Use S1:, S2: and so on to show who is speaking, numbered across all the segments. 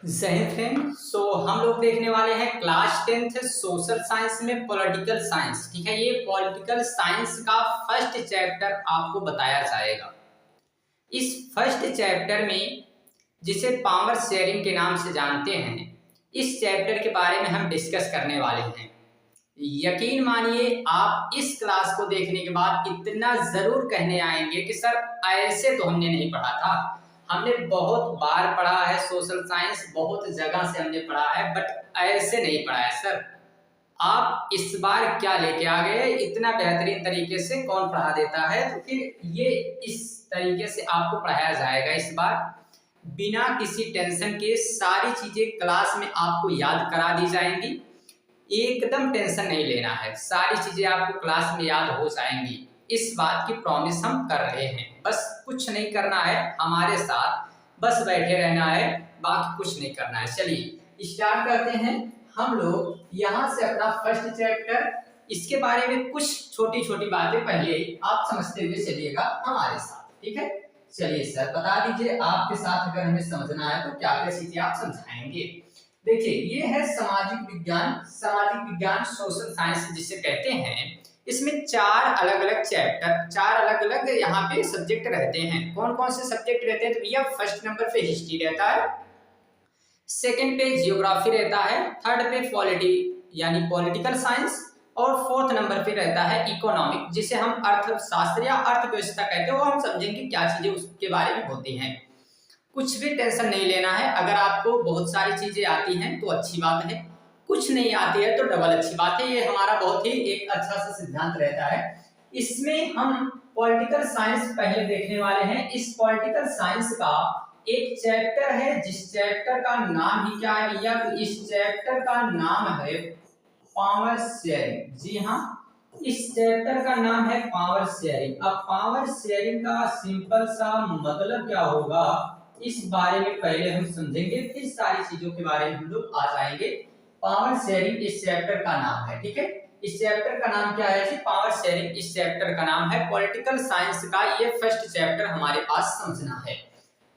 S1: जय हिंद फ्रेंड। हम लोग देखने वाले हैं क्लास 10th सोशल साइंस में पॉलिटिकल साइंस। ठीक है, ये पॉलिटिकल साइंस का फर्स्ट चैप्टर आपको बताया जाएगा। इस फर्स्ट चैप्टर में, जिसे पावर शेयरिंग के नाम से जानते हैं, इस चैप्टर के बारे में हम डिस्कस करने वाले हैं। यकीन मानिए, आप इस क्लास को देखने के बाद इतना जरूर कहने आएंगे कि सर ऐसे तो हमने नहीं पढ़ा था। हमने बहुत बार पढ़ा है सोशल साइंस, बहुत जगह से हमने पढ़ा है, बट ऐसे नहीं पढ़ा है सर। आप इस बार क्या लेके आ गए? इतना बेहतरीन तरीके से कौन पढ़ा देता है? तो फिर ये इस तरीके से आपको पढ़ाया जाएगा इस बार, बिना किसी टेंशन के। सारी चीजें क्लास में आपको याद करा दी जाएंगी, एकदम टेंशन नहीं लेना है। सारी चीजें आपको क्लास में याद हो जाएंगी, इस बात की प्रॉमिस हम कर रहे हैं। बस कुछ नहीं करना है हमारे साथ, बस बैठे रहना है, बाकी कुछ नहीं करना है। चलिए स्टार्ट करते हैं हम लोग यहाँ से अपना फर्स्ट चैप्टर। इसके बारे में कुछ छोटी छोटी बातें पहले आप समझते हुए चलिएगा हमारे साथ, ठीक है। चलिए सर बता दीजिए, आपके साथ अगर हमें समझना है तो क्या क्या चीजें आप समझाएंगे। देखिए, ये है सामाजिक विज्ञान। सामाजिक विज्ञान सोशल साइंस जिसे कहते हैं, इसमें चार अलग अलग चैप्टर, चार अलग अलग यहाँ पे सब्जेक्ट रहते हैं। कौन कौन से सब्जेक्ट रहते हैं? तो भैया फर्स्ट नंबर पे हिस्ट्री रहता है, सेकंड पे जियोग्राफी रहता है, थर्ड पे पॉलिटी यानी पॉलिटिकल साइंस, और फोर्थ नंबर पे रहता है इकोनॉमिक, जिसे हम अर्थशास्त्र या अर्थव्यवस्था कहते हैं। वो हम समझेंगे क्या चीजें उसके बारे में होती हैं। कुछ भी टेंशन नहीं लेना है। अगर आपको बहुत सारी चीजें आती हैं तो अच्छी बात है, कुछ नहीं आती है तो डबल अच्छी बात है। ये हमारा बहुत ही एक अच्छा सा सिद्धांत रहता है। इसमें हम पॉलिटिकल साइंस पहले देखने वाले हैं। इस पॉलिटिकल साइंस का एक चैप्टर है, जिस चैप्टर का नाम ही क्या है भैया? तो इस चैप्टर का नाम है पावर शेयरिंग। जी हाँ, इस चैप्टर का नाम है पावर शेयरिंग। अब पावर शेयरिंग का सिंपल सा मतलब क्या होगा, इस बारे में पहले हम समझेंगे, फिर सारी चीजों के बारे में हम लोग आ जाएंगे। पावर शेयरिंग इस चैप्टर का नाम है, ठीक है। इस चैप्टर का नाम क्या है जी? पावर शेयरिंग इस चैप्टर का नाम है। पॉलिटिकल साइंस का ये फर्स्ट चैप्टर हमारे पास समझना है।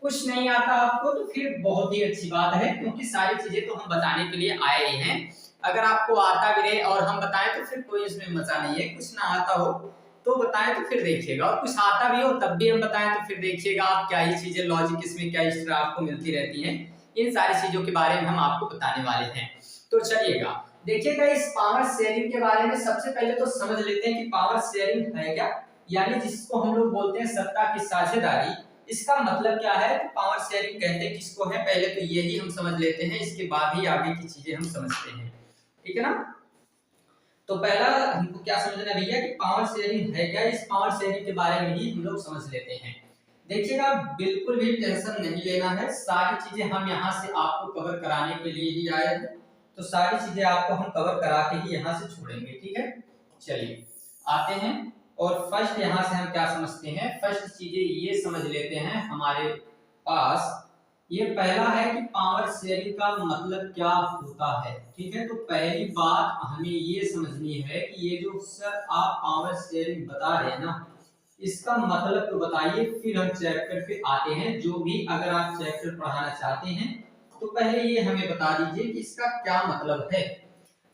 S1: कुछ नहीं आता आपको तो फिर बहुत ही अच्छी बात है, क्योंकि सारी चीजें तो हम बताने के लिए आए ही हैं। अगर आपको आता भी रहे और हम बताएं तो फिर कोई इसमें मजा नहीं है। कुछ ना आता हो तो बताएं तो फिर देखिएगा, और कुछ आता भी हो तब भी हम बताएं तो फिर देखिएगा आप क्या ही चीजें, लॉजिक इसमें क्या इस तरह आपको मिलती रहती हैं। इन सारी चीजों के बारे में हम आपको बताने वाले हैं। तो चलिएगा देखिएगा, इस पावर शेयरिंग के बारे में सबसे पहले तो समझ लेते हैं कि पावर शेयरिंग है क्या, यानी जिसको हम लोग बोलते हैं सत्ता की साझेदारी। इसका मतलब क्या है? तो पावर शेयरिंग कहते हैं किसको है, पहले तो यही हम समझ लेते हैं, इसके बाद ही आगे की चीजें हम समझते हैं, ठीक है ना। तो पहला हमको क्या समझना है भैया कि पावर शेयरिंग है क्या। इस पावर शेयरिंग के बारे में ही हम लोग समझ लेते हैं। देखिएगा, बिल्कुल भी टेंशन नहीं लेना है। सारी चीजें हम यहाँ से आपको कवर कराने के लिए ही आए हैं, तो सारी चीजें आपको हम कवर करा के ही यहाँ से छोड़ेंगे, ठीक है। चलिए आते हैं, और फर्स्ट यहाँ से हम क्या समझते हैं। फर्स्ट चीजें ये समझ लेते हैं हमारे पास। ये पहला है कि पावर शेयरिंग का मतलब क्या होता है, ठीक है। तो पहली बात हमें ये समझनी है कि ये जो सर आप पावर शेयरिंग बता रहे हैं ना, इसका मतलब तो बताइए, फिर हम चैप्टर पे आते हैं। जो भी अगर आप चैप्टर पढ़ाना चाहते हैं तो पहले ये हमें बता दीजिए कि इसका क्या मतलब है।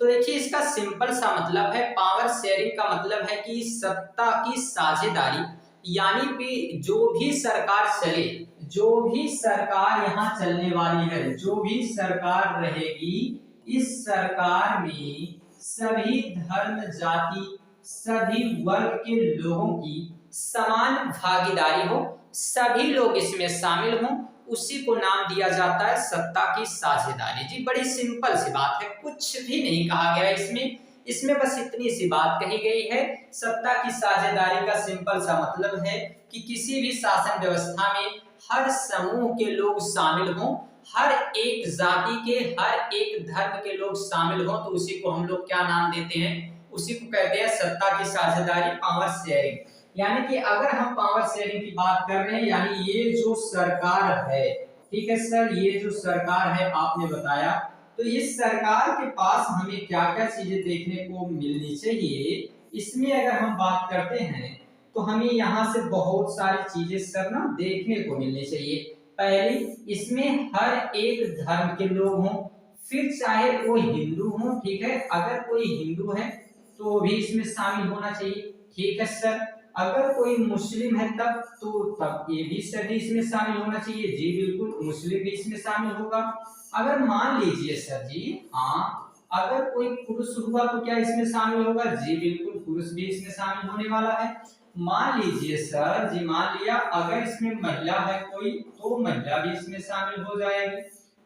S1: तो देखिए, इसका सिंपल सा मतलब है, पावर शेयरिंग का मतलब है कि सत्ता की साझेदारी, यानी कि जो भी सरकार चले, जो भी सरकार यहाँ चलने वाली है, जो भी सरकार रहेगी, इस सरकार में सभी धर्म जाति सभी वर्ग के लोगों की समान भागीदारी हो, सभी लोग इसमें शामिल हों, उसी को नाम दिया जाता है सत्ता की साझेदारी। जी बड़ी सिंपल सी बात है, कुछ भी नहीं कहा गया इसमें। इसमें बस इतनी सी बात कही गई है। सत्ता की साझेदारी का सिंपल सा मतलब है कि किसी भी शासन व्यवस्था में हर समूह के लोग शामिल हों, हर एक जाति के, हर एक धर्म के लोग शामिल हों, तो उसी को हम लोग क्या नाम देते हैं? उसी को कहते हैं सत्ता की साझेदारी, पावर शेयरिंग। यानी कि अगर हम पावर शेयरिंग की बात कर रहे हैं, यानी ये जो सरकार है, ठीक है सर, ये जो सरकार है आपने बताया, तो इस सरकार के पास हमें क्या क्या चीजें देखने को मिलनी चाहिए। इसमें अगर हम बात करते हैं तो हमें यहाँ से बहुत सारी चीजें सर ना देखने को मिलनी चाहिए। पहली, इसमें हर एक धर्म के लोग हों, फिर चाहे वो हिंदू हो, ठीक है, अगर कोई हिंदू है तो भी इसमें शामिल होना चाहिए, ठीक है सर। अगर कोई मुस्लिम है तब ये भी सभी इसमें शामिल होना चाहिए, जी बिल्कुल, मुस्लिम भी इसमें शामिल होगा। अगर मान लीजिए सर जी, हाँ, अगर कोई पुरुष हुआ तो क्या इसमें शामिल होगा, जी बिल्कुल, पुरुष भी इसमें शामिल होने वाला है। मान लीजिए सर जी, मान लिया अगर इसमें महिला है कोई तो महिला भी इसमें शामिल हो जाएगी,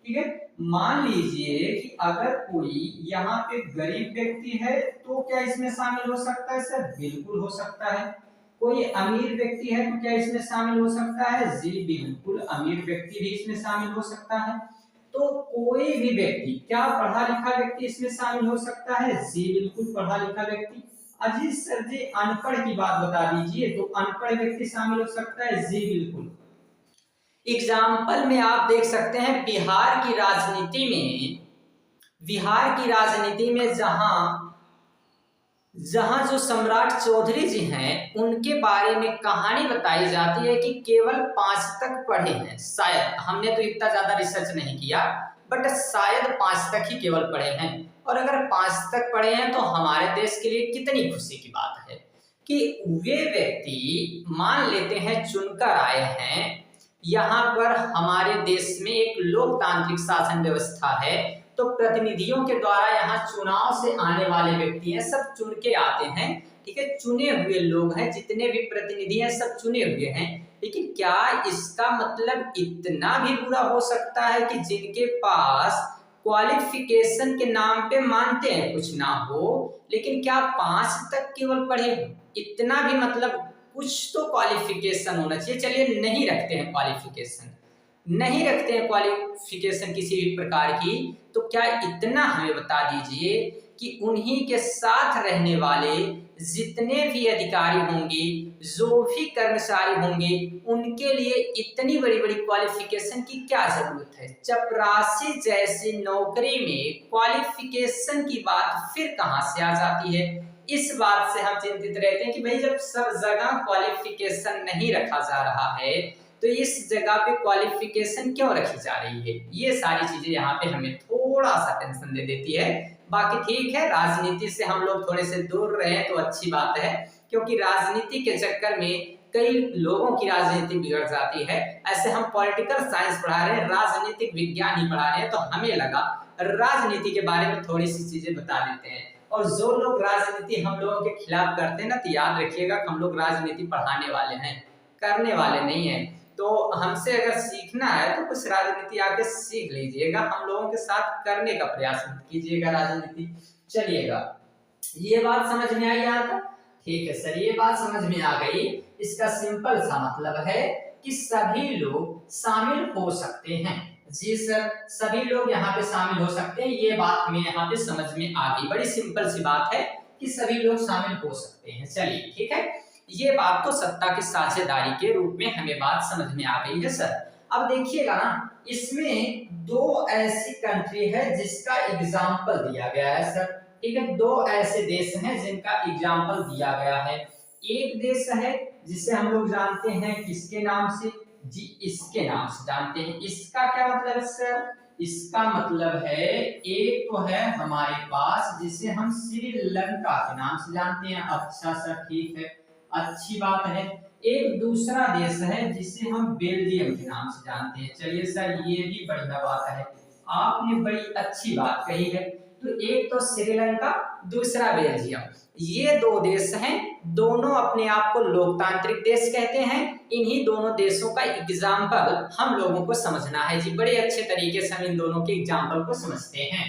S1: ठीक है। मान लीजिए कि अगर कोई यहाँ पे गरीब व्यक्ति है तो क्या इसमें शामिल हो सकता है सर, बिल्कुल हो सकता है। कोई अमीर व्यक्ति है तो क्या इसमें शामिल हो सकता है, जी बिल्कुल, अमीर व्यक्ति भी इसमें शामिल हो सकता है। तो कोई भी व्यक्ति, क्या पढ़ा लिखा व्यक्ति इसमें शामिल हो सकता है, जी बिल्कुल, पढ़ा लिखा व्यक्ति। अजीत सर जी अनपढ़ की बात बता दीजिए, तो अनपढ़ व्यक्ति शामिल हो सकता है, जी बिल्कुल। एग्जाम्पल में आप देख सकते हैं बिहार की राजनीति में जहां जो सम्राट चौधरी जी हैं उनके बारे में कहानी बताई जाती है कि केवल 5 तक पढ़े हैं, शायद, हमने तो इतना ज्यादा रिसर्च नहीं किया, बट शायद 5 तक ही केवल पढ़े हैं। और अगर 5 तक पढ़े हैं तो हमारे देश के लिए कितनी खुशी की बात है कि वे व्यक्ति मान लेते हैं चुनकर आए हैं। यहाँ पर हमारे देश में एक लोकतांत्रिक शासन व्यवस्था है, तो प्रतिनिधियों के द्वारा यहाँ चुनाव से आने वाले व्यक्ति हैं, सब चुन के आते हैं, ठीक है, चुने हुए लोग हैं, जितने भी प्रतिनिधि हैं सब चुने हुए हैं। लेकिन क्या इसका मतलब इतना भी बुरा हो सकता है कि जिनके पास क्वालिफिकेशन के नाम पे मानते हैं कुछ ना हो, लेकिन क्या 5 तक केवल पढ़े, इतना भी मतलब कुछ तो क्वालिफिकेशन होना चाहिए। चलिए नहीं रखते हैं क्वालिफिकेशन, नहीं रखते हैं क्वालिफिकेशन किसी भी प्रकार की, तो क्या इतना हमें बता दीजिए कि उन्हीं के साथ रहने वाले जितने भी अधिकारी होंगे, जो भी कर्मचारी होंगे, उनके लिए इतनी बड़ी बड़ी क्वालिफिकेशन की क्या जरूरत है। चपरासी जैसी नौकरी में क्वालिफिकेशन की बात फिर कहां से आ जाती है। इस बात से हम चिंतित रहते हैं कि भाई जब सब जगह क्वालिफिकेशन नहीं रखा जा रहा है तो इस जगह पे क्वालिफिकेशन क्यों रखी जा रही है। ये सारी चीजें यहाँ पे हमें थोड़ा सा टेंशन दे देती है। बाकी ठीक है, राजनीति से हम लोग थोड़े से दूर रहे तो अच्छी बात है, क्योंकि राजनीति के चक्कर में कई लोगों की राजनीति बिगड़ जाती है। ऐसे हम पॉलिटिकल साइंस पढ़ा रहे हैं, राजनीतिक विज्ञान ही पढ़ा रहे हैं, तो हमें लगा राजनीति के बारे में थोड़ी सी चीजें बता देते हैं। और जो लोग राजनीति हम लोगों के खिलाफ करते हैं ना, तो याद रखिएगा हम लोग राजनीति पढ़ाने वाले हैं, करने वाले नहीं है। तो हमसे अगर सीखना है तो कुछ राजनीति आके सीख लीजिएगा, हम लोगों के साथ करने का प्रयास मत कीजिएगा राजनीति। चलिएगा, ये बात समझ में आई यहाँ तक, ठीक है सर, ये बात समझ में आ गई। इसका सिंपल सा मतलब है कि सभी लोग शामिल हो सकते हैं। जी सर, सभी लोग यहाँ पे शामिल हो सकते हैं, ये बात हमें यहाँ पे समझ में आ गई। बड़ी सिंपल सी बात है कि सभी लोग शामिल हो सकते हैं। चलिए ठीक है, ये बात तो सत्ता की साझेदारी के रूप में हमें बात समझ में आ गई है सर। अब देखिएगा ना, इसमें 2 ऐसी कंट्री है जिसका एग्जाम्पल दिया गया है सर, ठीक है, 2 ऐसे देश हैं जिनका एग्जाम्पल दिया गया है। एक देश है जिसे हम लोग जानते हैं किसके नाम से, जी इसके नाम से जानते हैं। इसका क्या मतलब है सर, इसका मतलब है एक तो है हमारे पास जिसे हम श्रीलंका के नाम से जानते हैं। अच्छा सर, ठीक है, अच्छी बात है। एक दूसरा देश है जिसे हम बेल्जियम के नाम से जानते हैं। चलिए सर, ये भी बढ़िया बात है, आपने बड़ी अच्छी बात कही है। तो एक तो श्रीलंका, दूसरा बेल्जियम, ये 2 देश हैं, दोनों अपने आप को लोकतांत्रिक देश कहते हैं। इन्हीं दोनों देशों का एग्जाम्पल हम लोगों को समझना है जी, बड़े अच्छे तरीके से हम इन दोनों के एग्जाम्पल को समझते हैं।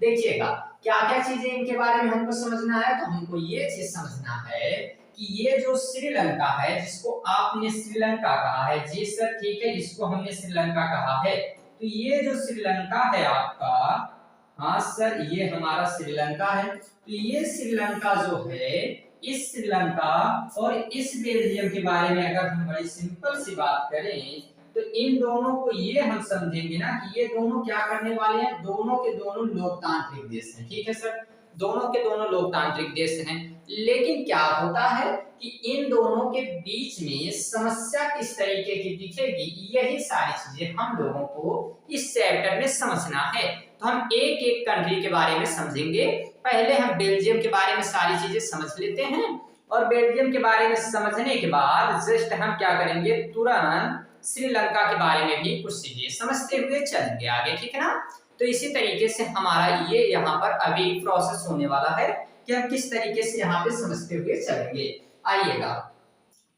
S1: देखिएगा क्या क्या चीजें इनके बारे में हमको समझना है, तो हमको ये चीज समझना है कि ये जो श्रीलंका है, जिसको आपने श्रीलंका कहा है, जी सर ठीक है, इसको हमने श्रीलंका कहा है। तो ये जो श्रीलंका है आपका, हाँ सर, ये हमारा श्रीलंका है। तो ये श्रीलंका जो है, इस श्रीलंका और इस बेल्जियम के बारे में अगर हम बड़ी सिंपल सी बात करें तो इन दोनों को ये हम समझेंगे ना कि ये दोनों क्या करने वाले हैं, दोनों के दोनों लोकतांत्रिक देश हैं, ठीक है सर। दोनों के दोनों लोकतांत्रिक देश हैं। लेकिन क्या होता है कि इन दोनों के बीच में समस्या किस तरीके की दिखेगी, यही सारी चीजें हम लोगों को इस चैप्टर में समझना है। तो हम एक एक कंट्री के बारे में समझेंगे। पहले हम बेल्जियम के बारे में सारी चीजें समझ लेते हैं, और बेल्जियम के बारे में समझने के बाद जस्ट हम क्या करेंगे, तुरंत श्रीलंका के बारे में भी कुछ चीजें समझते हुए चलेंगे आगे, ठीक है ना। तो इसी तरीके से हमारा ये यहाँ पर अभी प्रोसेस होने वाला है कि हम किस तरीके से यहाँ पे समझते हुए चलेंगे। आइएगा,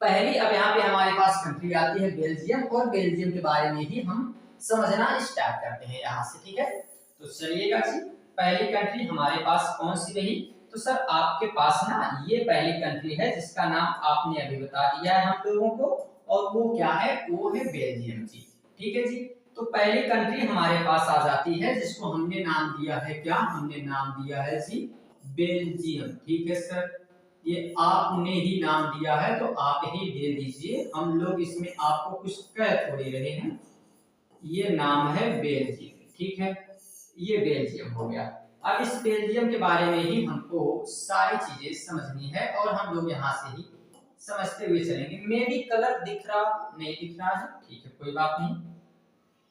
S1: पहली अब यहाँ पे हमारे पास कंट्री आती है बेल्जियम, और बेल्जियम के बारे में ही हम समझना स्टार्ट करते हैं यहाँ से, ठीक है। तो चलिएगा जी, पहली कंट्री हमारे पास कौन सी रही, तो सर आपके पास ना ये पहली कंट्री है जिसका नाम आपने अभी बता दिया है हम लोगों को, और वो क्या है, वो है बेल्जियम जी, ठीक है जी। तो पहली कंट्री हमारे पास आ जाती है जिसको हमने नाम दिया है, क्या हमने नाम दिया है जी, बेल्जियम, ठीक है सर। ये आपने ही नाम दिया है तो आप ही दे दीजिए, हम लोग इसमें आपको कुछ कह थोड़ी रहे हैं। ये नाम है बेल्जियम, ठीक है, ये बेल्जियम हो गया। अब इस बेल्जियम के बारे में ही हमको सारी चीजें समझनी है, और हम लोग यहाँ से ही समझते हुए चलेंगे। मे भी कलर दिख रहा नहीं दिख रहा है, ठीक है कोई बात नहीं,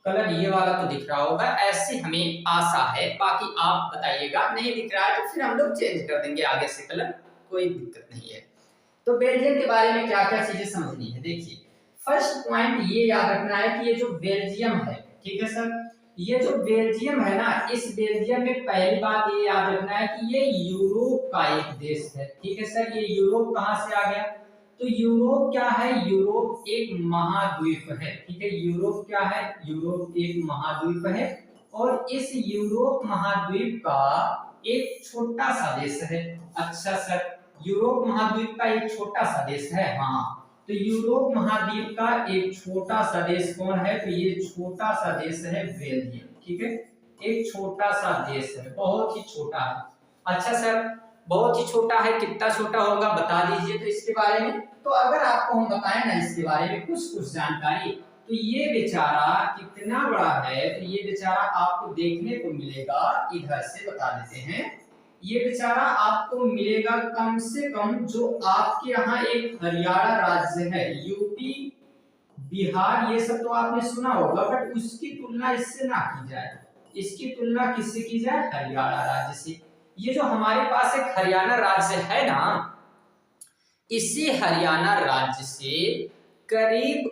S1: कलर ये वाला तो दिख रहा होगा, ऐसे हमें आशा है, बाकी आप बताइएगा। नहीं दिख रहा है तो फिर हम लोग चेंज कर देंगे आगे से कलर, कोई दिक्कत नहीं है। तो बेल्जियम के बारे में क्या क्या चीजें समझनी है, देखिए फर्स्ट पॉइंट ये याद रखना है कि ये जो बेल्जियम है, ठीक है सर, ये जो बेल्जियम है ना, इस बेल्जियम में पहली बात ये याद रखना है कि ये यूरोप का एक देश है, ठीक है सर। ये यूरोप कहां से आ गया, तो यूरोप क्या है, यूरोप एक महाद्वीप है, ठीक है। यूरोप क्या है, यूरोप एक महाद्वीप है, और इस यूरोप महाद्वीप का एक छोटा सा देश है। अच्छा सर, यूरोप महाद्वीप का एक छोटा सा देश है, हाँ। तो यूरोप महाद्वीप का एक छोटा सा देश कौन है, तो ये छोटा सा देश है बेल्जियम, ठीक है। एक छोटा सा देश है, बहुत ही छोटा है। अच्छा सर, बहुत ही छोटा है, कितना छोटा होगा बता दीजिए तो इसके बारे में। तो अगर आपको हम बताएं ना इसके बारे में कुछ कुछ जानकारी, तो ये बेचारा कितना बड़ा है, तो ये बेचारा आपको देखने को मिलेगा, इधर से बता देते हैं, ये बेचारा आपको मिलेगा कम से कम, जो आपके यहाँ एक हरियाणा राज्य है, यूपी बिहार ये सब तो आपने सुना होगा, बट उसकी तुलना इससे ना की जाए, इसकी तुलना किससे की जाए, हरियाणा राज्य से। ये जो हमारे पास एक हरियाणा राज्य है ना, इसी हरियाणा राज्य से करीब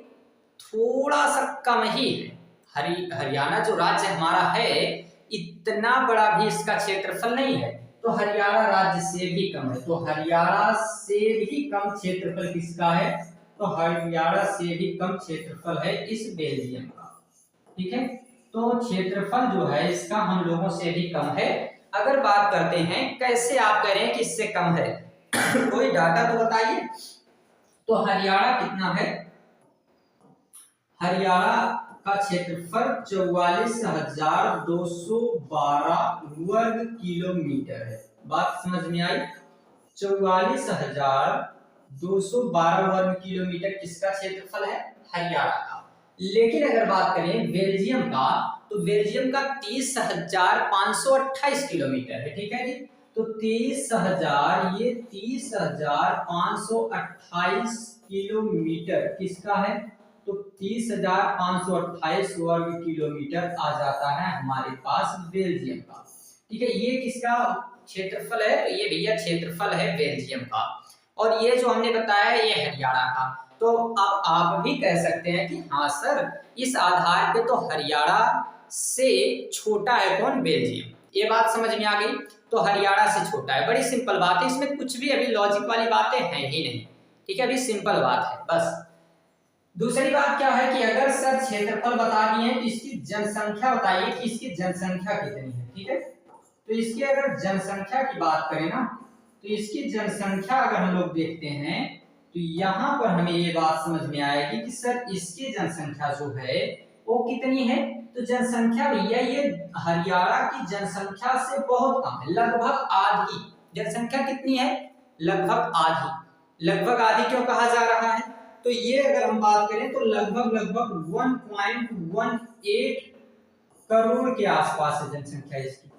S1: थोड़ा सा कम ही है। हरियाणा जो राज्य हमारा है, इतना बड़ा भी इसका क्षेत्रफल नहीं है, तो हरियाणा राज्य से भी कम है। तो हरियाणा से भी कम क्षेत्रफल किसका है, तो हरियाणा से भी कम क्षेत्रफल है इस बेल्जियम का, ठीक है। तो क्षेत्रफल जो है इसका हम लोगों से भी कम है। अगर बात करते हैं कैसे आप कह रहे हैं कि इससे कम है, कोई डाटा तो बताइए। तो हरियाणा कितना है, हरियाणा का क्षेत्रफल 44,212 वर्ग किलोमीटर है। बात समझ में आई, 44,212 वर्ग किलोमीटर किसका क्षेत्रफल है, हरियाणा का। लेकिन अगर बात करें बेल्जियम का, तो बेल्जियम का 30,528 किलोमीटर है, ठीक है जी। तो 30,528 किलोमीटर किसका है, तो 30,528 वर्ग किलोमीटर आ जाता है हमारे पास बेल्जियम का, ठीक है। ये किसका क्षेत्रफल है, तो ये भैया क्षेत्रफल है बेल्जियम का, और ये जो हमने बताया ये हरियाणा का। तो अब आप भी कह सकते हैं कि हाँ सर, इस आधार पे तो हरियाणा से छोटा है कौन, बेल्जियम। ये बात समझ में आ गई, तो हरियाणा से छोटा है, बड़ी सिंपल बात है, इसमें कुछ भी अभी लॉजिक वाली बातें हैं ही नहीं, ठीक है, अभी सिंपल बात है बस। दूसरी बात क्या है कि अगर सर क्षेत्रफल बता दिए तो इसकी जनसंख्या बताइए कि इसकी जनसंख्या कितनी है, ठीक है। तो इसकी अगर जनसंख्या की बात करें ना, तो इसकी जनसंख्या अगर हम लोग देखते हैं, तो यहाँ पर हमें ये बात समझ में आएगी कि सर इसकी जनसंख्या जो है वो कितनी है। तो जनसंख्या भैया ये हरियाणा की जनसंख्या से बहुत कम है, लगभग आधी। जनसंख्या कितनी है, लगभग आधी। लगभग आधी क्यों कहा जा रहा है, तो ये अगर हम बात करें तो लगभग 1.18 करोड़ के आसपास है जनसंख्या इसकी।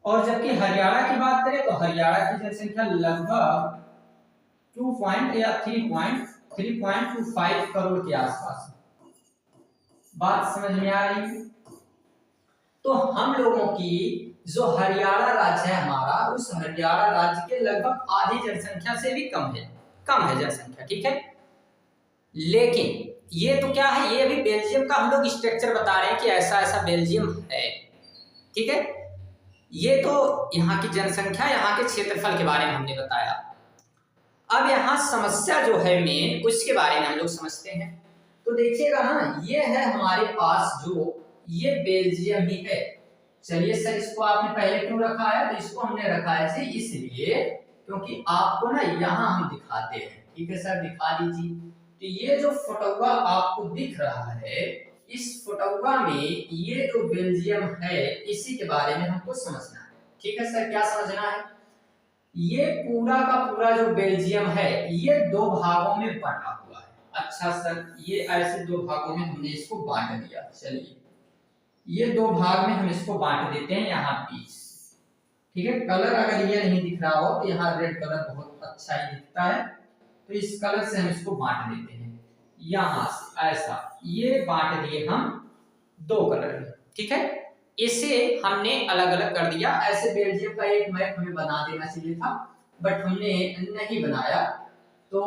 S1: और जबकि हरियाणा की बात करें तो हरियाणा की जनसंख्या लगभग 3.25 करोड़ के आसपास है। बात समझ में आ रही है? तो हम लोगों की जो हरियाणा राज्य है हमारा, उस हरियाणा राज्य के लगभग आधी जनसंख्या से भी कम है जनसंख्या, ठीक है। लेकिन ये तो क्या है, ये अभी बेल्जियम का हम लोग स्ट्रक्चर बता रहे हैं कि ऐसा ऐसा बेल्जियम है, ठीक है। ये तो यहाँ की जनसंख्या, यहाँ के क्षेत्रफल के बारे में हमने बताया। अब यहाँ समस्या जो है मेन, उसके बारे में हम लोग समझते हैं। तो देखिएगा ना, ये है हमारे पास जो ये बेल्जियम ही है। चलिए सर, इसको आपने पहले क्यों रखा है? तो इसको हमने रखा है जी इसलिए क्योंकि आपको ना यहाँ हम दिखाते हैं, ठीक है सर, दिखा दीजिए। तो ये जो फोटोवा आपको दिख रहा है, इस फोटोवा में ये जो बेल्जियम है, इसी के बारे में हमको समझना है, ठीक है सर। क्या समझना है? ये पूरा का पूरा जो बेल्जियम है, ये दो भागों में बटा हुआ है। अच्छा सर, ये ऐसे दो भागों में हमने इसको बांट दिया। चलिए, ये दो भाग में हम इसको बांट देते हैं यहाँ बीच, ठीक है। कलर अगर ये नहीं दिख रहा हो तो यहाँ रेड कलर बहुत अच्छा ही दिखता है, तो इस कलर से हम इसको बांट देते हैं यहाँ से, ऐसा ये बांट दिए हम दो कलर में, ठीक है। इसे हमने अलग अलग कर दिया। ऐसे बेल्जियम का एक मैप हमें बना देना चाहिए था, बट हमने नहीं बनाया। तो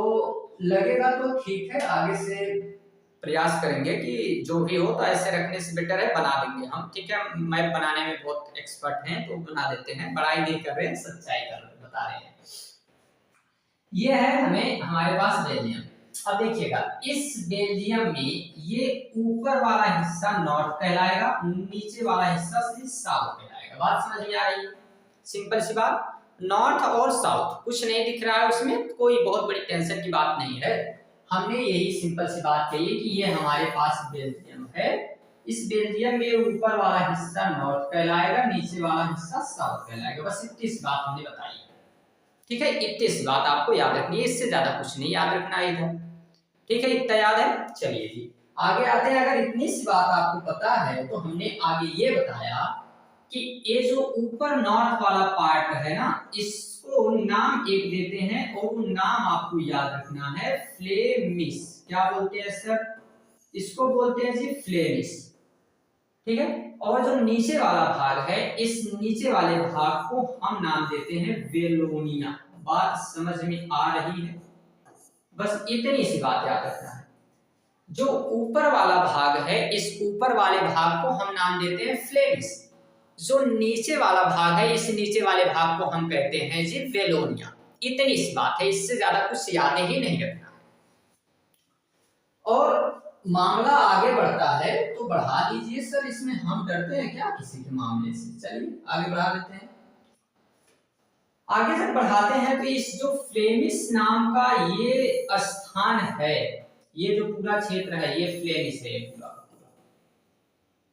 S1: लगेगा तो ठीक है, आगे से प्रयास करेंगे कि जो भी हो, तो ऐसे रखने से बेटर है, बना देंगे हम, ठीक है। मैप बनाने में बहुत एक्सपर्ट हैं, तो बना देते हैं, बड़ाई नहीं कर रहे हैं, सच्चाई कर बता रहे हैं। ये है हमें हमारे पास बेल्जियम। अब देखिएगा, इस बेल्जियम में ये ऊपर वाला हिस्सा नॉर्थ कहलाएगा, नीचे वाला हिस्सा साउथ कहलाएगा। बात समझ में आ रही है? सिंपल सी बात, नॉर्थ और साउथ, कुछ नहीं दिख रहा है उसमें, कोई बहुत बड़ी टेंशन की बात नहीं है। हमने यही सिंपल सी बात कही कि ये हमारे पास बेल्जियम है। इस बेल्जियम में ऊपर वाला हिस्सा नॉर्थ कहलाएगा, नीचे वाला हिस्सा साउथ कहलाएगा। बस इतनी सी बात हमने बताई, ठीक है। इतनी सी बात आपको याद रखनी है, इससे ज्यादा कुछ नहीं याद रखना है इधर, ठीक है। इतना याद है? चलिए जी आगे आते हैं। अगर इतनी सी बात आपको पता है, तो हमने आगे ये बताया कि ये जो ऊपर नॉर्थ वाला पार्ट है ना, इसको नाम एक देते हैं, और वो नाम आपको याद रखना है फ्लेमिश। क्या बोलते हैं सर? इसको बोलते हैं जी फ्लेमिश, ठीक है। और जो नीचे वाला भाग है, इस नीचे वाले भाग को हम नाम देते हैं वेलोनिया। बात समझ में आ रही है? बस इतनी सी बात याद रखना है। जो ऊपर वाला भाग है, इस ऊपर वाले भाग को हम नाम देते हैं फ्लेमिश। जो नीचे वाला भाग है, इस नीचे वाले भाग को हम कहते हैं जी वेलोनिया। इतनी सी बात है, इससे ज्यादा कुछ याद ही नहीं रखना है। और मामला आगे बढ़ता है तो बढ़ा दीजिए सर, इसमें हम डरते हैं क्या किसी के मामले से? चलिए आगे बढ़ा देते हैं। आगे जब बढ़ाते हैं तो इस जो फ्लेमिश नाम का ये स्थान है, ये जो पूरा क्षेत्र है, ये फ्लेमिश है पूरा।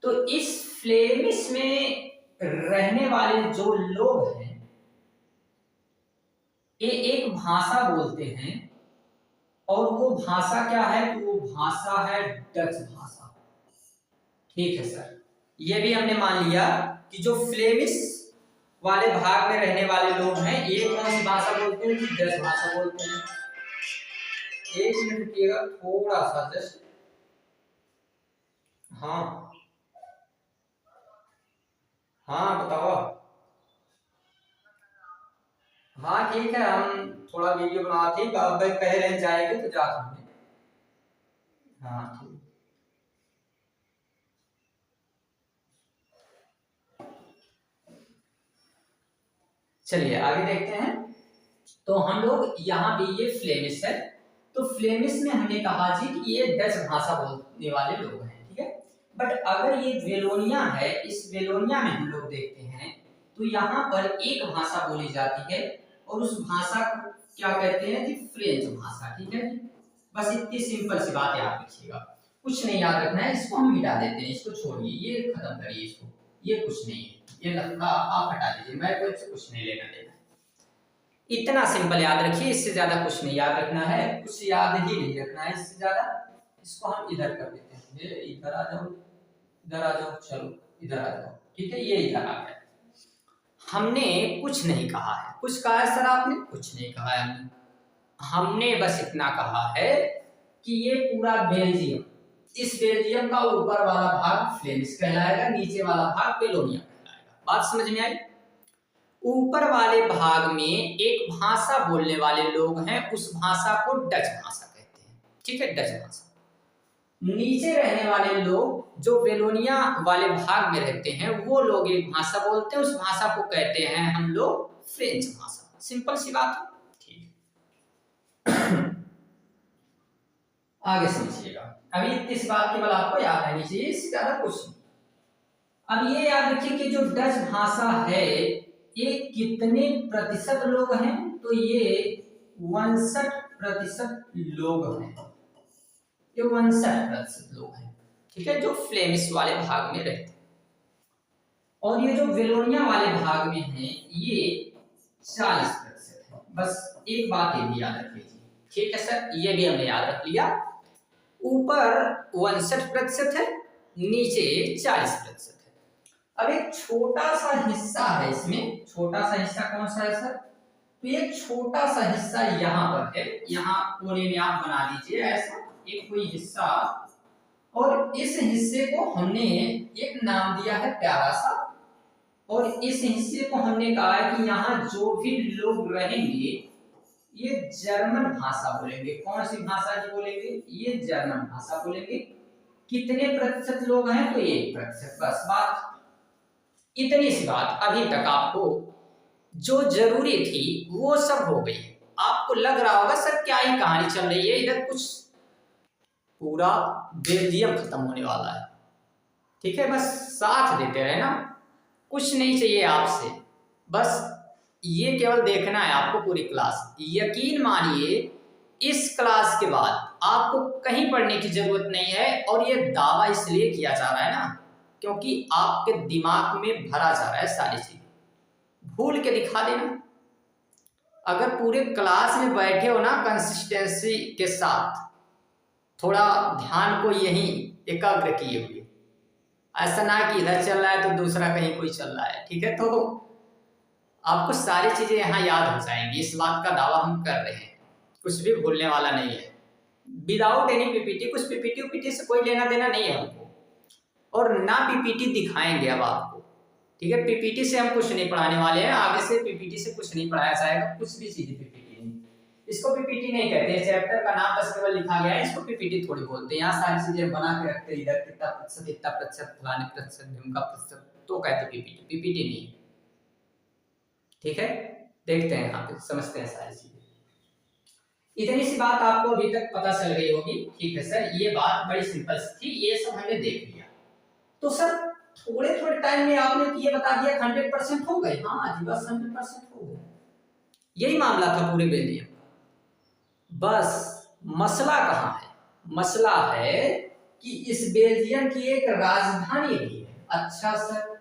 S1: तो इस फ्लेमिश में रहने वाले जो लोग हैं, ये एक भाषा बोलते हैं, और वो भाषा क्या है? तो वो भाषा है डच भाषा, ठीक है सर। ये भी हमने मान लिया कि जो फ्लेमिश वाले भाग में रहने वाले लोग हैं, ये कौन सी भाषा बोलते हैं? डच भाषा बोलते हैं। एक मिनट रुकिएगा, थोड़ा सा जस्ट, हाँ हाँ बताओ। हाँ ठीक है, हम थोड़ा वीडियो बना थी, अब कह रहे जाएंगे तो जा सकते। हाँ ठीक। चलिए आगे देखते हैं। तो हम लोग यहाँ भी ये फ्लेमिश है, तो फ्लेमिश में हमने कहा जी कि ये डच भाषा बोलने वाले लोग हैं, ठीक है। बट अगर ये वेलोनिया है, इस वेलोनिया में हम लोग देखते हैं तो यहाँ पर एक भाषा बोली जाती है, और उस भाषा को क्या कहते हैं जी? फ्रेंच भाषा, ठीक है। बस इतनी सिंपल सी बात याद रखिएगा, कुछ नहीं याद रखना है। इसको हम मिटा देते हैं, इसको छोड़िए, ये खत्म करिए इसको, ये कुछ नहीं है, ये लफड़ा आप हटा दीजिए, मैं को इससे कुछ नहीं लेना देना। इतना सिंपल याद रखिए, इससे ज्यादा कुछ नहीं याद रखना है, कुछ याद ही नहीं रखना है इससे ज्यादा। इसको हम इधर कर देते हैं, ये इधर आ जाओ, इधर आ जाओ, चलो इधर आ जाओ, ठीक है। ये इधर आ गया। हमने कुछ नहीं कहा है। कुछ कहा है सर आपने? कुछ नहीं कहा है हमने बस इतना कहा है कि ये पूरा बेल्जियम, इस बेल्जियम का ऊपर वाला भाग फ्लेमिश कहलाएगा, नीचे वाला भाग वेलोनिया कहलाएगा। बात समझ में आई? ऊपर वाले भाग में एक भाषा बोलने वाले लोग हैं, उस भाषा को डच भाषा कहते हैं, ठीक है, डच भाषा। नीचे रहने वाले लोग जो वेलोनिया वाले भाग में रहते हैं वो लोग एक भाषा बोलते हैं, उस भाषा को कहते हैं हम लोग फ्रेंच भाषा। सिंपल सी बात है, ठीक है। आगे समझिएगा, अभी इस बात केवल आपको याद रहनी चाहिए, इससे ज्यादा कुछ नहीं। अब ये याद रखिए कि जो डच भाषा है ये कितने प्रतिशत लोग हैं, तो ये 61% लोग हैं, ये 61% लोग हैं, ठीक है, जो फ्लेमिश वाले भाग में रहते हैं। और ये जो वेलोनिया वाले भाग में है ये 40% है। बस एक बात ये भी याद रख लीजिए, ठीक है सर, ये भी हमने याद रख लिया। ऊपर 61% है, नीचे 40% है। अब एक छोटा सा हिस्सा है इसमें, छोटा सा हिस्सा कौन सा है सर? तो ये छोटा सा हिस्सा यहाँ पर है, यहाँ कोने में आप बना दीजिए ऐसा एक कोई हिस्सा, और इस हिस्से को हमने एक नाम दिया है प्यारा सा, और इस हिस्से को हमने कहा है कि यहाँ जो भी लोग रहेंगे ये जर्मन भाषा बोलेंगे। कौन सी भाषा जी बोलेंगे? ये जर्मन भाषा बोलेंगे। कितने प्रतिशत लोग हैं? तो 1%। बस बात इतनी सी बात। अभी तक आपको जो जरूरी थी वो सब हो गई। आपको लग रहा होगा सर क्या ही कहानी चल रही है, इधर कुछ पूरा बेल्जियम खत्म होने वाला है, ठीक है, बस साथ देते रहे ना, कुछ नहीं चाहिए आपसे, बस ये केवल देखना है आपको पूरी क्लास। यकीन मानिए इस क्लास के बाद आपको कहीं पढ़ने की जरूरत नहीं है, और ये दावा इसलिए किया जा रहा है ना क्योंकि आपके दिमाग में भरा जा रहा है सारी चीजें। भूल के दिखा देना, अगर पूरे क्लास में बैठे हो ना कंसिस्टेंसी के साथ, थोड़ा ध्यान को यहीं एकाग्र किए हुए, ऐसा ना कि इधर चल रहा है तो दूसरा कहीं कोई चल रहा है, ठीक है, तो आपको सारी चीजें यहाँ याद हो जाएंगी। इस बात का दावा हम कर रहे हैं, कुछ भी भूलने वाला नहीं है। विदाउट एनी पीपीटी, कुछ पीपीटी उपीटी से कोई लेना देना नहीं है हमको, और ना पीपीटी दिखाएंगे अब आपको, ठीक है। पीपीटी से हम कुछ नहीं पढ़ाने वाले हैं, आगे से पीपीटी से कुछ नहीं पढ़ाया जाएगा, कुछ भी चीजें पीपीटी नहीं, इसको पीपीटी नहीं कहते हैं। चैप्टर का नाम बस केवल लिखा गया है, इसको पीपीटी थोड़ी बोलते हैं। यहाँ सारी चीजें बना के रखते हैं, इधर कितना प्रतिशत, इतना प्रतिशत, फलाने प्रतिशत, ढिमका प्रतिशत, तो कहते हैं पीपीटी। पीपीटी नहीं, ठीक है। देखते हैं यहाँ पे, समझते हैं सारी चीजें। इतनी सी बात आपको अभी तक पता चल गई होगी, ठीक है सर, ये बात बड़ी सिंपल थी, ये सब हमने देख लिया। तो सर थोड़े थोड़े टाइम में आपने ये बता दिया 100% हो गए। हाँ जी, बस 100% हो गए, यही मामला था पूरे बेल्जियम का। बस मसला कहाँ है? मसला है कि इस बेल्जियम की एक राजधानी भी है। अच्छा सर,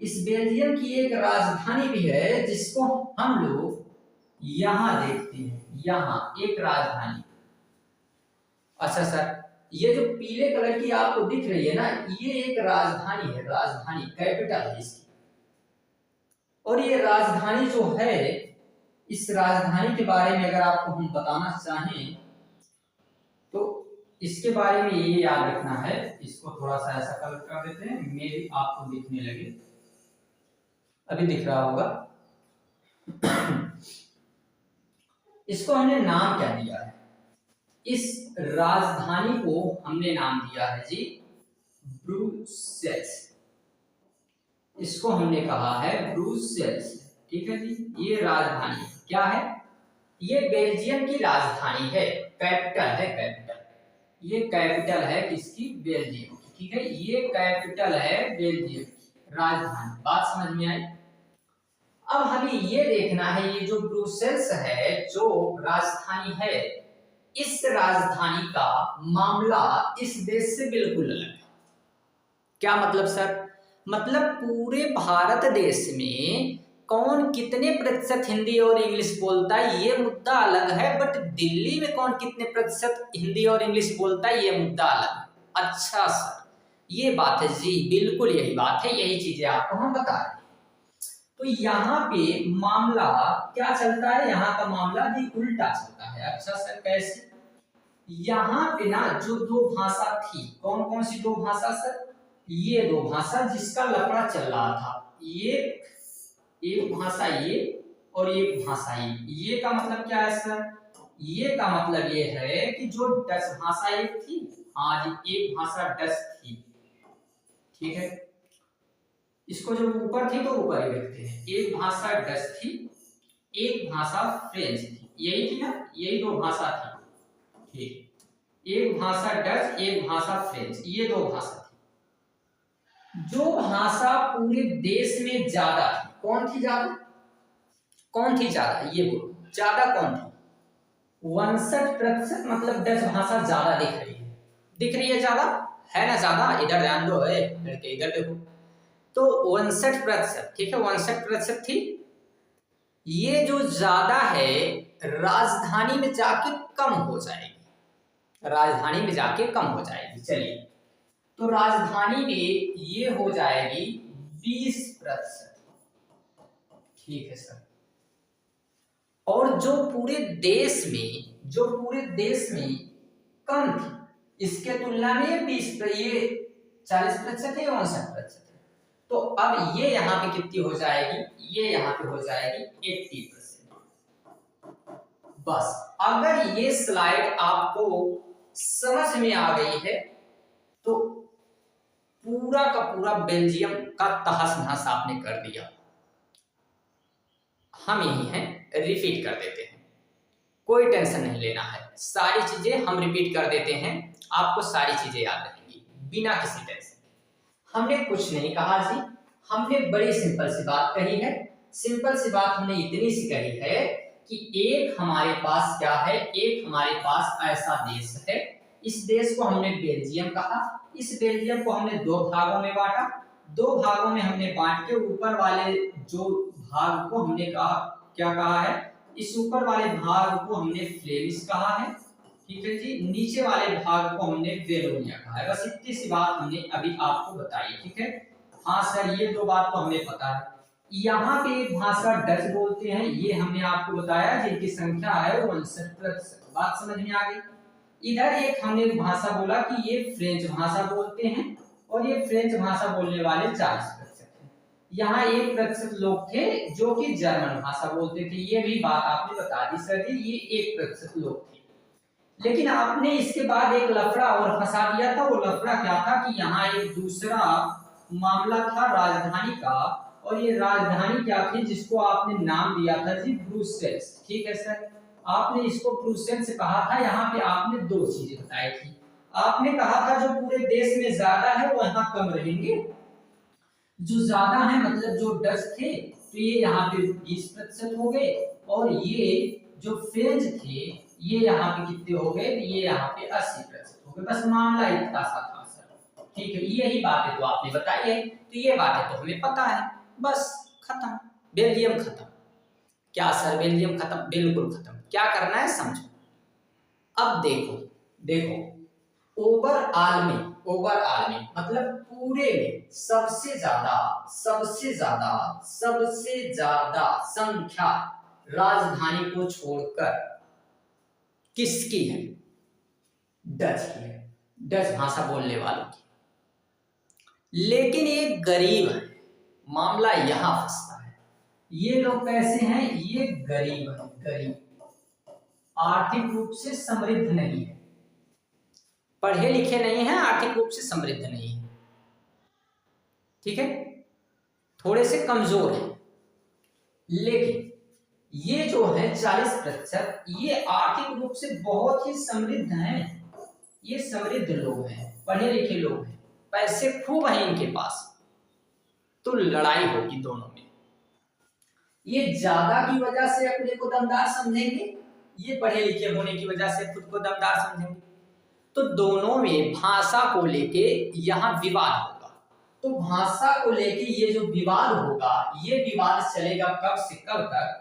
S1: इस बेल्जियम की एक राजधानी भी है जिसको हम लोग यहां देखते हैं, यहां एक राजधानी। अच्छा सर, ये जो पीले कलर की आपको दिख रही है ना, ये एक राजधानी है, राजधानी कैपिटल है इसकी। और ये राजधानी जो है, इस राजधानी के बारे में अगर आपको हम बताना चाहें तो इसके बारे में ये याद रखना है। इसको थोड़ा सा ऐसा कलर कर देते हैं, मे भी आपको दिखने लगे, अभी दिख रहा होगा। इसको हमने नाम क्या दिया है? इस राजधानी को हमने नाम दिया है जी ब्रुसेल्स। इसको हमने कहा है ब्रुसेल्स, ठीक है जी। ये राजधानी क्या है? ये बेल्जियम की राजधानी है, कैपिटल है, कैपिटल। ये कैपिटल है किसकी? बेल्जियम की, ठीक है। ये कैपिटल है बेल्जियम की, राजधानी। बात समझ में आई? अब हमें ये देखना है, ये जो ब्रुसेल्स है, जो राजधानी है, इस राजधानी का मामला इस देश से बिल्कुल अलग है। क्या मतलब सर? मतलब पूरे भारत देश में कौन कितने प्रतिशत हिंदी और इंग्लिश बोलता है ये मुद्दा अलग है, बट दिल्ली में कौन कितने प्रतिशत हिंदी और इंग्लिश बोलता है ये मुद्दा अलग है। अच्छा सर, ये बात है जी, बिल्कुल यही बात है, यही चीजें आपको हम बता रहे हैं। तो यहाँ पे मामला क्या चलता है, यहाँ का मामला भी उल्टा चलता है। अच्छा सर कैसे? यहाँ पे ना जो दो भाषा थी, कौन कौन सी दो भाषा सर? ये दो भाषा जिसका लफड़ा चल रहा था, ये एक भाषा ये और एक भाषा ये का मतलब क्या है सर? ये का मतलब ये है कि जो डच भाषा एक थी, हाँ जी एक भाषा डच थी, ठीक है, इसको जो ऊपर थी तो ऊपर ही रखते हैं। एक भाषा डच थी, एक भाषा फ्रेंच थी, यही थी ना, यही दो भाषा थी, ठीक। एक भाषा डच, एक भाषा फ्रेंच, ये दो भाषा थी। जो भाषा पूरे देश में ज्यादा थी, कौन थी ज्यादा? कौन थी ज्यादा, ये बोलो, ज्यादा कौन थी? 59%, मतलब डच भाषा ज्यादा दिख रही है, दिख रही है ज्यादा, है ना ज्यादा, इधर ध्यान दो, है लड़के इधर देखो, तो 59%, ठीक है 59% थी। ये जो ज्यादा है राजधानी में जाके कम हो जाएगी, राजधानी में जाके कम हो जाएगी। चलिए तो राजधानी में ये हो जाएगी 20%, ठीक है सर। और जो पूरे देश में, जो पूरे देश में कम थी, इसके तुलना में ये 40% है, 59% है, तो अब ये यहाँ पे कितनी हो जाएगी? ये यहाँ पे हो जाएगी 80%। बस अगर ये स्लाइड आपको समझ में आ गई है तो पूरा का पूरा बेल्जियम का तहस नहस आपने कर दिया। हम यही हैं, रिपीट कर देते हैं, कोई टेंशन नहीं लेना है, सारी चीजें हम रिपीट कर देते हैं, आपको सारी चीजें याद रहेंगी बिना किसी टेंशन। हमने कुछ नहीं कहा जी, हमने बड़ी सिंपल सी बात कही है। सिंपल सी बात हमने इतनी सी कही है कि एक हमारे पास क्या है, एक हमारे पास ऐसा देश है, इस देश को हमने बेल्जियम कहा, इस बेल्जियम को हमने दो भागों में बांटा, दो भागों में हमने बांट के ऊपर वाले जो भाग को हमने कहा, क्या कहा है, इस ऊपर वाले भाग को हमने फ्लेमिश कहा है, ठीक है जी, नीचे वाले भाग को हमने वेलोनिया कहा है। बस इतनी सी बात हमने अभी आपको बताई, ठीक है। हाँ सर ये दो बात तो हमें पता है। यहाँ पे एक भाषा डच बोलते हैं, ये हमने आपको बताया, जिनकी संख्या है 59%, बात समझ में आ गई। इधर एक हमने भाषा बोला कि ये फ्रेंच भाषा बोलते हैं, और ये फ्रेंच भाषा बोलने वाले 40% हैं। यहाँ 1% लोग थे जो कि जर्मन भाषा बोलते थे, ये भी बात आपने बता दी सर जी, ये 1% लोग थे। लेकिन आपने इसके बाद एक लफड़ा और फंसा दिया था, वो लफड़ा क्या था कि यहाँ एक दूसरा मामला था राजधानी का, और ये राजधानी क्या थी जिसको आपने नाम दिया था जी ब्रुसेल्स, ठीक है सर। आपने इसको ब्रुसेल्स कहा था। यहाँ पे आपने दो चीजें बताई थी, आपने कहा था जो पूरे देश में ज्यादा है वो यहाँ कम रहेंगे, जो ज्यादा है मतलब जो डच थे तो ये यहाँ पे 20% हो गए, और ये जो फ्रेंच थे ये यहाँ पे कितने हो गए, ये यहाँ पे 80% हो गए। बस मामला इतना सा था सर, ठीक है, यही बातें तो आपने बताई है, तो ये बातें तो हमें पता है, बस खत्म, बेल्जियम खत्म। क्या सर बेल्जियम खत्म? बिल्कुल खत्म। क्या करना है समझो। अब देखो देखो ओवरऑल में मतलब पूरे में सबसे ज्यादा संख्या राजधानी को छोड़कर किसकी है? डच की है, डच भाषा बोलने वालों की। लेकिन ये गरीब है, मामला यहां फंसता है। ये लोग कैसे हैं? ये गरीब है, गरीब, आर्थिक रूप से समृद्ध नहीं है, पढ़े लिखे नहीं है, आर्थिक रूप से समृद्ध नहीं है, ठीक है, थोड़े से कमजोर है। लेकिन ये जो है 40%, ये आर्थिक रूप से बहुत ही समृद्ध हैं, ये समृद्ध लोग हैं, पढ़े लिखे लोग हैं, पैसे खूब हैं इनके पास, तो लड़ाई होगी दोनों में। ये ज्यादा की वजह से अपने को दमदार समझेंगे, ये पढ़े लिखे होने की वजह से खुद को दमदार समझेंगे, तो दोनों में भाषा को लेके यहाँ विवाद होगा। तो भाषा को लेके ये जो विवाद होगा, ये विवाद चलेगा कब से कब तक?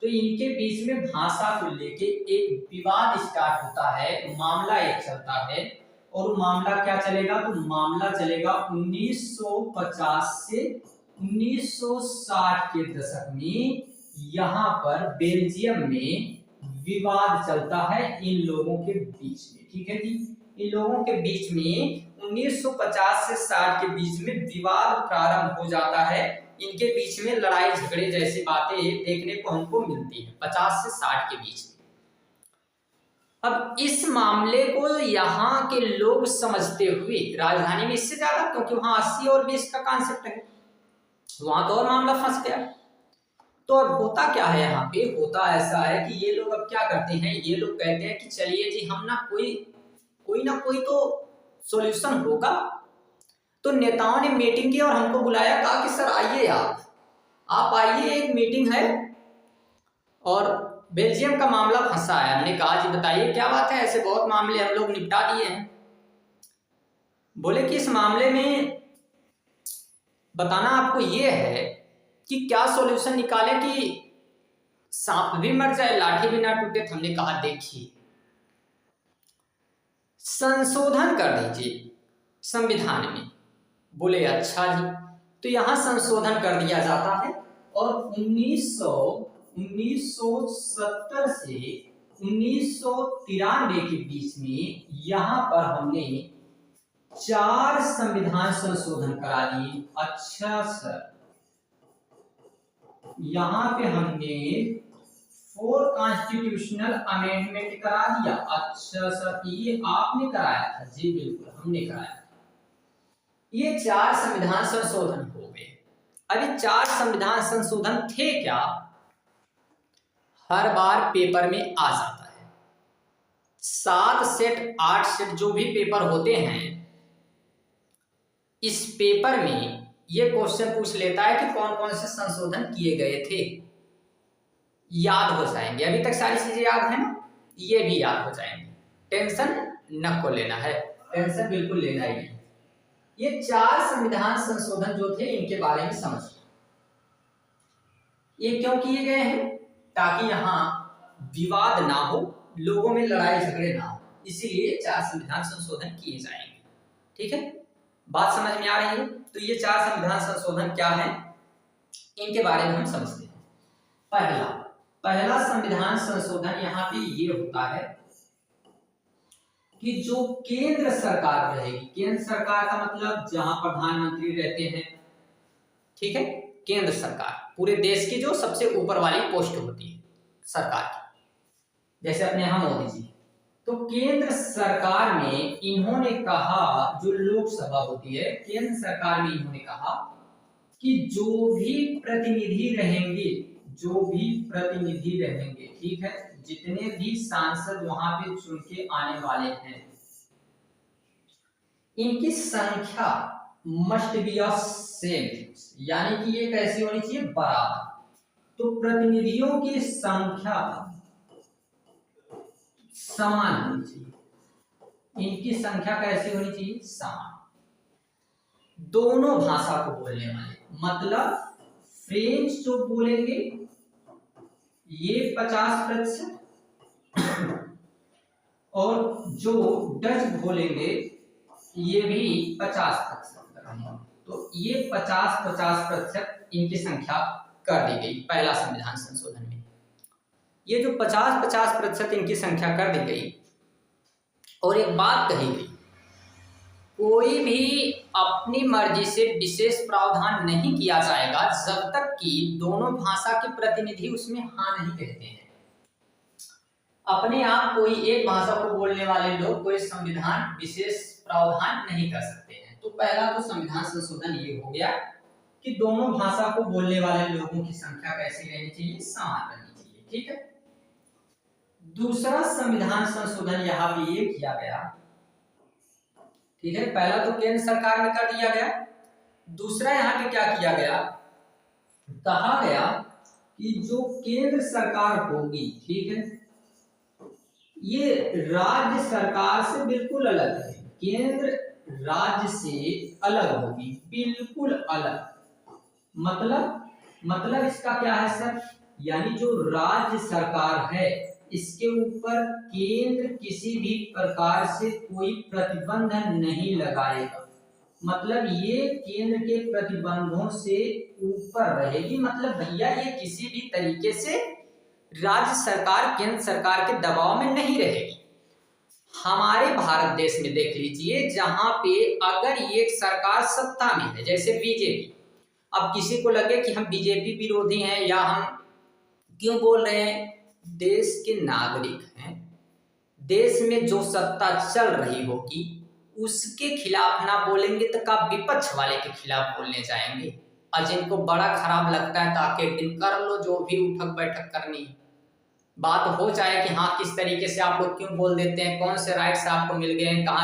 S1: तो इनके बीच में भाषा को लेके एक विवाद स्टार्ट होता है, मामला एक चलता है, और मामला क्या चलेगा? तो मामला चलेगा 1950 से 1960 के दशक में यहाँ पर बेल्जियम में विवाद चलता है इन लोगों के बीच में। ठीक है जी, इन लोगों के बीच में 1950 से 60 के बीच में विवाद प्रारंभ हो जाता है। इनके बीच में लड़ाई झगड़े जैसी बातें देखने को हमको मिलती है 50 से 60 के बीच में। अब इस मामले को यहाँ के लोग समझते हुए, राजधानी में इससे ज्यादा क्योंकि वहां 80 और 20 का कॉन्सेप्ट है, वहां तो और मामला फंस गया। तो अब होता क्या है, यहाँ पे होता ऐसा है कि ये लोग अब क्या करते हैं, ये लोग कहते हैं कि चलिए जी हम ना कोई ना कोई तो सॉल्यूशन होगा। तो नेताओं ने मीटिंग की और हमको बुलाया, कहा कि सर आइए आप आइए, एक मीटिंग है और बेल्जियम का मामला फंसा है। हमने कहा जी बताइए क्या बात है, ऐसे बहुत मामले हम लोग निपटा दिए हैं। बोले कि इस मामले में बताना आपको ये है कि क्या सॉल्यूशन निकाले कि सांप भी मर जाए लाठी भी ना टूटे। हमने कहा देखिए संशोधन कर दीजिए संविधान में। बोले अच्छा जी, तो यहां संशोधन कर दिया जाता है और 1970 से 1993 के बीच में यहां पर हमने 4 संविधान संशोधन करा दिए। अच्छा सर, यहां पे हमने 4 कॉन्स्टिट्यूशनल अमेंडमेंट करा दिया। अच्छा सर, ये आपने कराया था? जी बिल्कुल हमने कराया था। ये 4 संविधान संशोधन हो गए। अभी 4 संविधान संशोधन थे क्या, हर बार पेपर में आ जाता है। 7 सेट 8 सेट जो भी पेपर होते हैं, इस पेपर में ये क्वेश्चन पूछ लेता है कि कौन कौन से संशोधन किए गए थे। याद हो जाएंगे, अभी तक सारी चीजें याद है ना, ये भी याद हो जाएंगे। टेंशन न को लेना है, टेंशन बिल्कुल लेना ही नहीं। ये 4 संविधान संशोधन जो थे इनके बारे में समझिए। ये क्यों किए गए हैं, ताकि यहाँ विवाद ना हो, लोगों में लड़ाई झगड़े ना हो, इसीलिए 4 संविधान संशोधन किए जाएंगे। ठीक है, बात समझ में आ रही है? तो ये 4 संविधान संशोधन क्या है, इनके बारे में हम समझते हैं। पहला संविधान संशोधन यहाँ पे ये होता है कि जो केंद्र सरकार रहेगी, केंद्र सरकार का मतलब जहां प्रधानमंत्री रहते हैं, ठीक है, केंद्र सरकार पूरे देश की जो सबसे ऊपर वाली पोस्ट होती है सरकार की, जैसे अपने यहाँ मोदी जी। तो केंद्र सरकार में इन्होंने कहा, जो लोकसभा होती है, केंद्र सरकार में इन्होंने कहा कि जो भी प्रतिनिधि रहेंगे, ठीक है, जितने भी सांसद वहां पे चुन के आने वाले हैं, इनकी संख्या मस्ट बी ऑफ सेम, यानी कि ये कैसी होनी चाहिए, बराबर। तो प्रतिनिधियों की संख्या समान होनी चाहिए, इनकी संख्या कैसी होनी चाहिए, समान। दोनों भाषा को बोलने वाले, मतलब फ्रेंच जो बोलेंगे ये 50% और जो डच बोलेंगे ये भी 50%। तो ये 50-50% इनकी संख्या कर दी गई पहला संविधान संशोधन में। ये जो 50-50% इनकी संख्या कर दी गई, और एक बात कही गई, कोई भी अपनी मर्जी से विशेष प्रावधान नहीं किया जाएगा जब तक कि दोनों भाषा के प्रतिनिधि उसमें हाँ नहीं कहते हैं। अपने आप कोई एक भाषा को बोलने वाले लोग कोई संविधान विशेष प्रावधान नहीं कर सकते हैं। तो पहला तो संविधान संशोधन ये हो गया कि दोनों भाषा को बोलने वाले लोगों की संख्या कैसी रहनी चाहिए, समान रहनी चाहिए। ठीक है, दूसरा संविधान संशोधन यहाँ पे ये किया गया, ठीक है, पहला तो केंद्र सरकार में कर दिया गया, दूसरा यहाँ पे क्या किया गया, कहा गया कि जो केंद्र सरकार होगी, ठीक है, ये राज्य सरकार से बिल्कुल अलग है, केंद्र राज्य से अलग होगी, बिल्कुल अलग। मतलब इसका क्या है सर, यानी जो राज्य सरकार है इसके ऊपर केंद्र किसी भी प्रकार से कोई प्रतिबंध नहीं लगाएगा। मतलब ये केंद्र के प्रतिबंधों से ऊपर रहेगी, मतलब भैया ये किसी भी तरीके से राज्य सरकार केंद्र सरकार के दबाव में नहीं रहेगी। हमारे भारत देश में देख लीजिए, जहां पे अगर ये सरकार सत्ता में है जैसे बीजेपी, अब किसी को लगे कि हम बीजेपी विरोधी हैं या हम क्यों बोल रहे हैं, देश के नागरिक हैं, देश में जो सत्ता चल रही होगी उसके खिलाफ ना बोलेंगे तो कब विपक्ष वाले के खिलाफ बोलने जाएंगे। और जिनको बड़ा खराब लगता है तो आके एक दिन कर लो जो भी उठक बैठक करनी है, बात हो जाए कि हाँ किस तरीके से आप लोग क्यों बोल देते हैं, कौन से राइट्स आपको मिल गए हैं, कहाँ